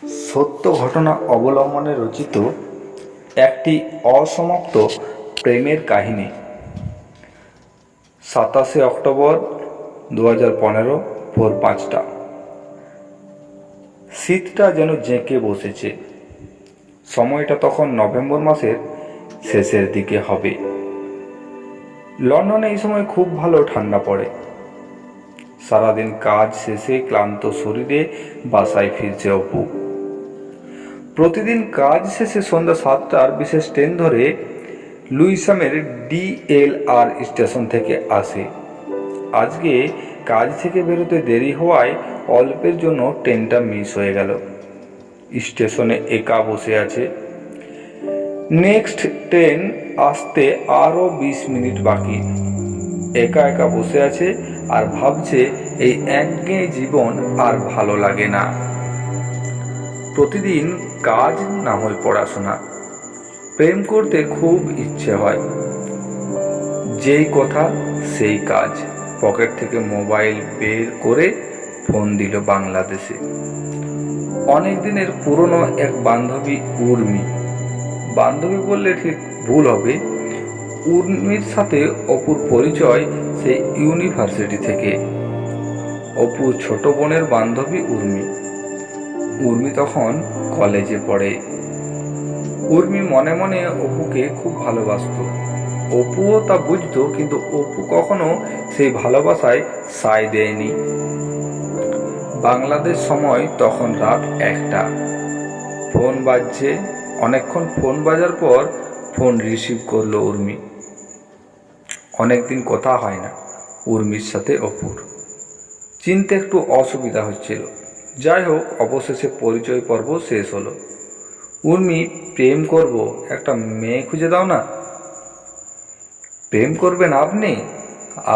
সত্য ঘটনা অবলম্বনে রচিত একটি অসমাপ্ত প্রেমের কাহিনী। 27 অক্টোবর 2015 ভোর 5টা। শীতটা যেন জেঁকে বসেছে। সময়টা তখন নভেম্বর মাসের শেষের দিকে হবে। লন্ডনে এই সময় খুব ভালো ঠান্ডা পড়ে। সারাদিন কাজ শেষে ক্লান্ত শরীরে বাসায় ফিরছে অপু। প্রতিদিন কাজ শেষে সন্ধ্যা 7টার বিশেষ ট্রেন ধরে লুইসামের DLR স্টেশন থেকে আসে। আজকে কাজ থেকে বেরোতে দেরি হওয়ায় অল্পের জন্য ট্রেনটা মিস হয়ে গেল। স্টেশনে একা বসে আছে। নেক্সট ট্রেন আসতে আরও 20 মিনিট বাকি। একা একা বসে আছে আর ভাবছে এই একঘেয়ে জীবন আর ভালো লাগে না। প্রতিদিন কাজ না হয় পড়াশোনা, প্রেম করতে খুব ইচ্ছে হয়। যেই কথা সেই কাজ। পকেট থেকে মোবাইল বের করে ফোন দিল বাংলাদেশে। অনেক দিনের পুরনো এক বান্ধবী উর্মি। বান্ধবী বললে ঠিক ভুল হবে। উর্মির সাথে অপুর পরিচয় সেই ইউনিভার্সিটি থেকে। অপুর ছোট বোনের বান্ধবী উর্মি। উর্মি তখন কলেজে পড়ে। উর্মি মনে মনে অপুকে খুব ভালোবাসত। অপুও তা বুঝত, কিন্তু অপু কখনো সেই ভালোবাসায় সায় দেয়নি। বাংলাদেশ সময় তখন রাত 1টা। ফোন বাজছে। অনেকক্ষণ ফোন বাজার পর ফোন রিসিভ করলো উর্মি। অনেকদিন কথা হয় না উর্মির সাথে অপুর। চিনতে একটু অসুবিধা হচ্ছিল। যাই হোক, অবশেষে পরিচয় পর্ব শেষ হলো। উর্মি, প্রেম করব, একটা মেয়ে খুঁজে দাও না। প্রেম করবেন আপনি?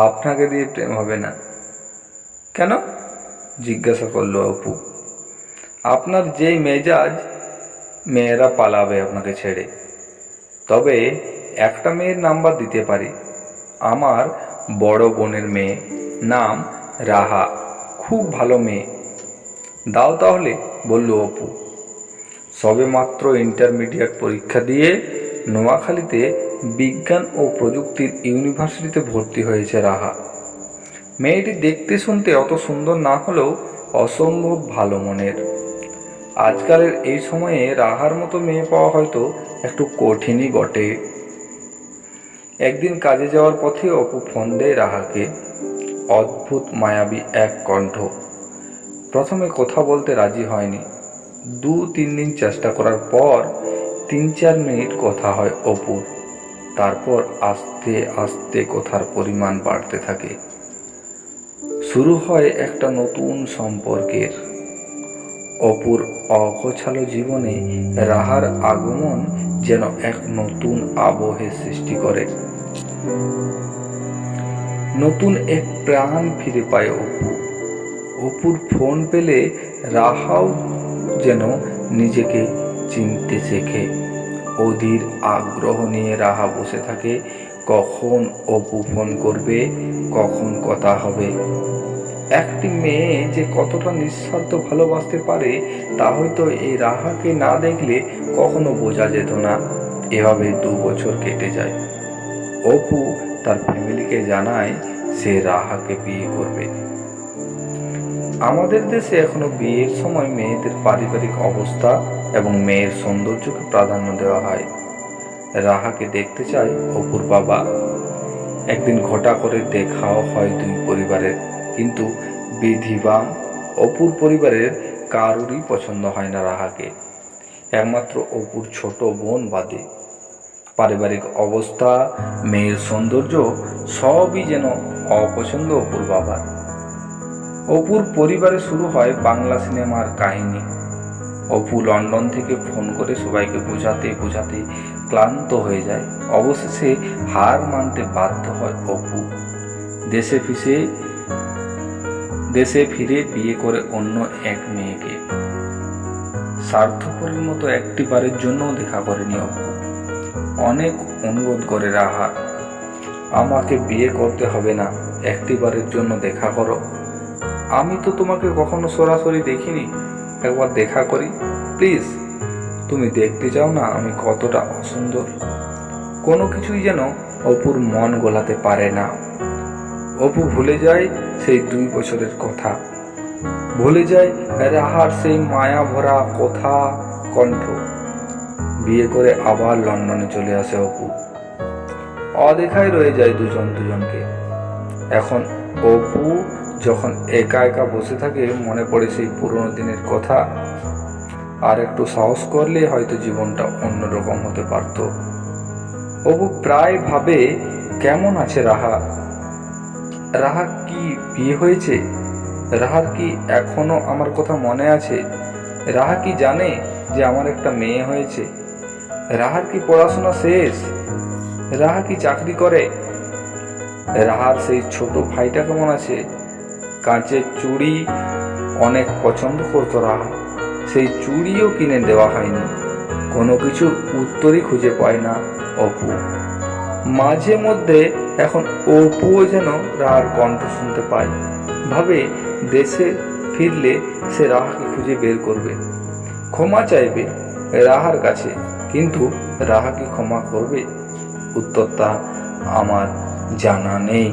আপনাকে দিয়ে প্রেম হবে না। কেন? জিজ্ঞাসা করলো অপু। আপনার যেই মেজাজ, মেয়েরা পালাবে আপনাকে ছেড়ে। তবে একটা মেয়ের নাম্বার দিতে পারি। আমার বড় বোনের মেয়ে, নাম রাহা, খুব ভালো মেয়ে। দাও তাহলে, বলল অপু। সবে মাত্র ইন্টারমিডিয়েট পরীক্ষা দিয়ে নোয়াখালীতে বিজ্ঞান ও প্রযুক্তির ইউনিভার্সিটিতে ভর্তি হয়েছে রাহা। মেয়েটি দেখতে শুনতে অত সুন্দর না হলেও অসম্ভব ভালো মনের। আজকালের এই সময়ে রাহার মতো মেয়ে পাওয়া হয়তো একটু কঠিনই বটে। একদিন কাজে যাওয়ার পথে অপু ফোন দেয় রাহাকে। অদ্ভুত মায়াবী এক কণ্ঠ। প্রথমে কথা বলতে রাজি হয়নি। 2-3 দিন চেষ্টা করার পর 3-4 মিনিট কথা হয় অপুর। তারপর আস্তে আস্তে কথার পরিমাণ বাড়তে থাকে। শুরু হয় একটা নতুন সম্পর্কের। অপুর অগোছালো জীবনে রাহার আগমন যেন এক নতুন আবহের সৃষ্টি করে। নতুন এক প্রাণ ফিরে পায় অপু। অপুর ফোন পেলে রাহাও যেন নিজেকে চিনতে শেখে। অধীর আগ্রহ নিয়ে রাহা বসে থাকে, কখন অপু ফোন করবে, কখন কথা হবে। একটি মেয়ে যে কতটা নিঃস্বার্থ ভালোবাসতে পারে তা হয়তো এই রাহাকে না দেখলে কখনো বোঝা যেত না। এভাবে 2 বছর কেটে যায়। অপু তার ফ্যামিলিকে জানায় সে রাহাকে বিয়ে করবে। আমাদের দেশে এখনো বিয়ের সময় মেয়েদের পারিবারিক অবস্থা এবং মেয়ের সৌন্দর্যকে প্রাধান্য দেওয়া হয়। রাহাকে দেখতে চায় অপুর বাবা। একদিন ঘটা করে দেখাও হয় দুই পরিবারের, কিন্তু বিধিবাম অপুর পরিবারের কারুরই পছন্দ হয় না রাহাকে, একমাত্র অপুর ছোট বোন বাদে। পারিবারিক অবস্থা, মেয়ের সৌন্দর্য সবই যেন অপছন্দ অপুর বাবার। অপুর পরিবারে শুরু হয় বাংলা সিনেমার কাহিনী। অপু লন্ডন থেকে ফোন করে সবাইকে বোঝাতে বোঝাতে ক্লান্ত হয়ে যায়। অবশেষে হার মানতে বাধ্য হয় অপু। দেশে ফিরে বিয়ে করে অন্য এক মেয়েকে। স্বার্থপরের মতো একটি বারের জন্য দেখা করেনি অপু। অনেক অনুরোধ করে রাহা, আমাকে বিয়ে করতে হবে না, একটি বারের জন্য দেখা করো। আমি তো তোমাকে কখনো সরাসরি দেখিনি, একবার দেখা করি প্লিজ। তুমি দেখতে চাও না আমি কতটা অসুন্দর? কোনো কিছুই যেন অপুর মন গোলাতে পারে না। অপু ভুলে যায় সেই 2 বছরের কথা, ভুলে যায় রাহার সেই মায়া ভরা কথা কণ্ঠ। বিয়ে করে আবার লন্ডনে চলে আসে অপু। অদেখায় রয়ে যায় দুজনকে। এখন অপু যখন একা একা বসে থাকে মনে পড়ে সেই পুরনো দিনের কথা। আর একটু সাহস করলে হয়তো জীবনটা অন্যরকম হতে পারত। অপু প্রায় ভাবে কেমন আছে রাহা? রাহা কি বিয়ে হয়েছে? রাহার কি এখনো আমার কথা মনে আছে? রাহা কি জানে যে আমার একটা মেয়ে হয়েছে? রাহার কি পড়াশোনা শেষ? রাহা কি চাকরি করে? রাহার সেই ছোট ভাইটা কেমন আছে? কাঁচের চুড়ি অনেক পছন্দ করতো রাহা, সেই চুড়িও কিনে দেওয়া হয়নি। কোনো কিছু উত্তরই খুঁজে পায় না অপু। মাঝে মধ্যে এখন অপুও যেন রাহার কণ্ঠ শুনতে পায়। ভাবে দেশে ফিরলে সে রাহাকে খুঁজে বের করবে, ক্ষমা চাইবে রাহার কাছে। কিন্তু রাহা কি ক্ষমা করবে? উত্তরটা আমার জানা নেই।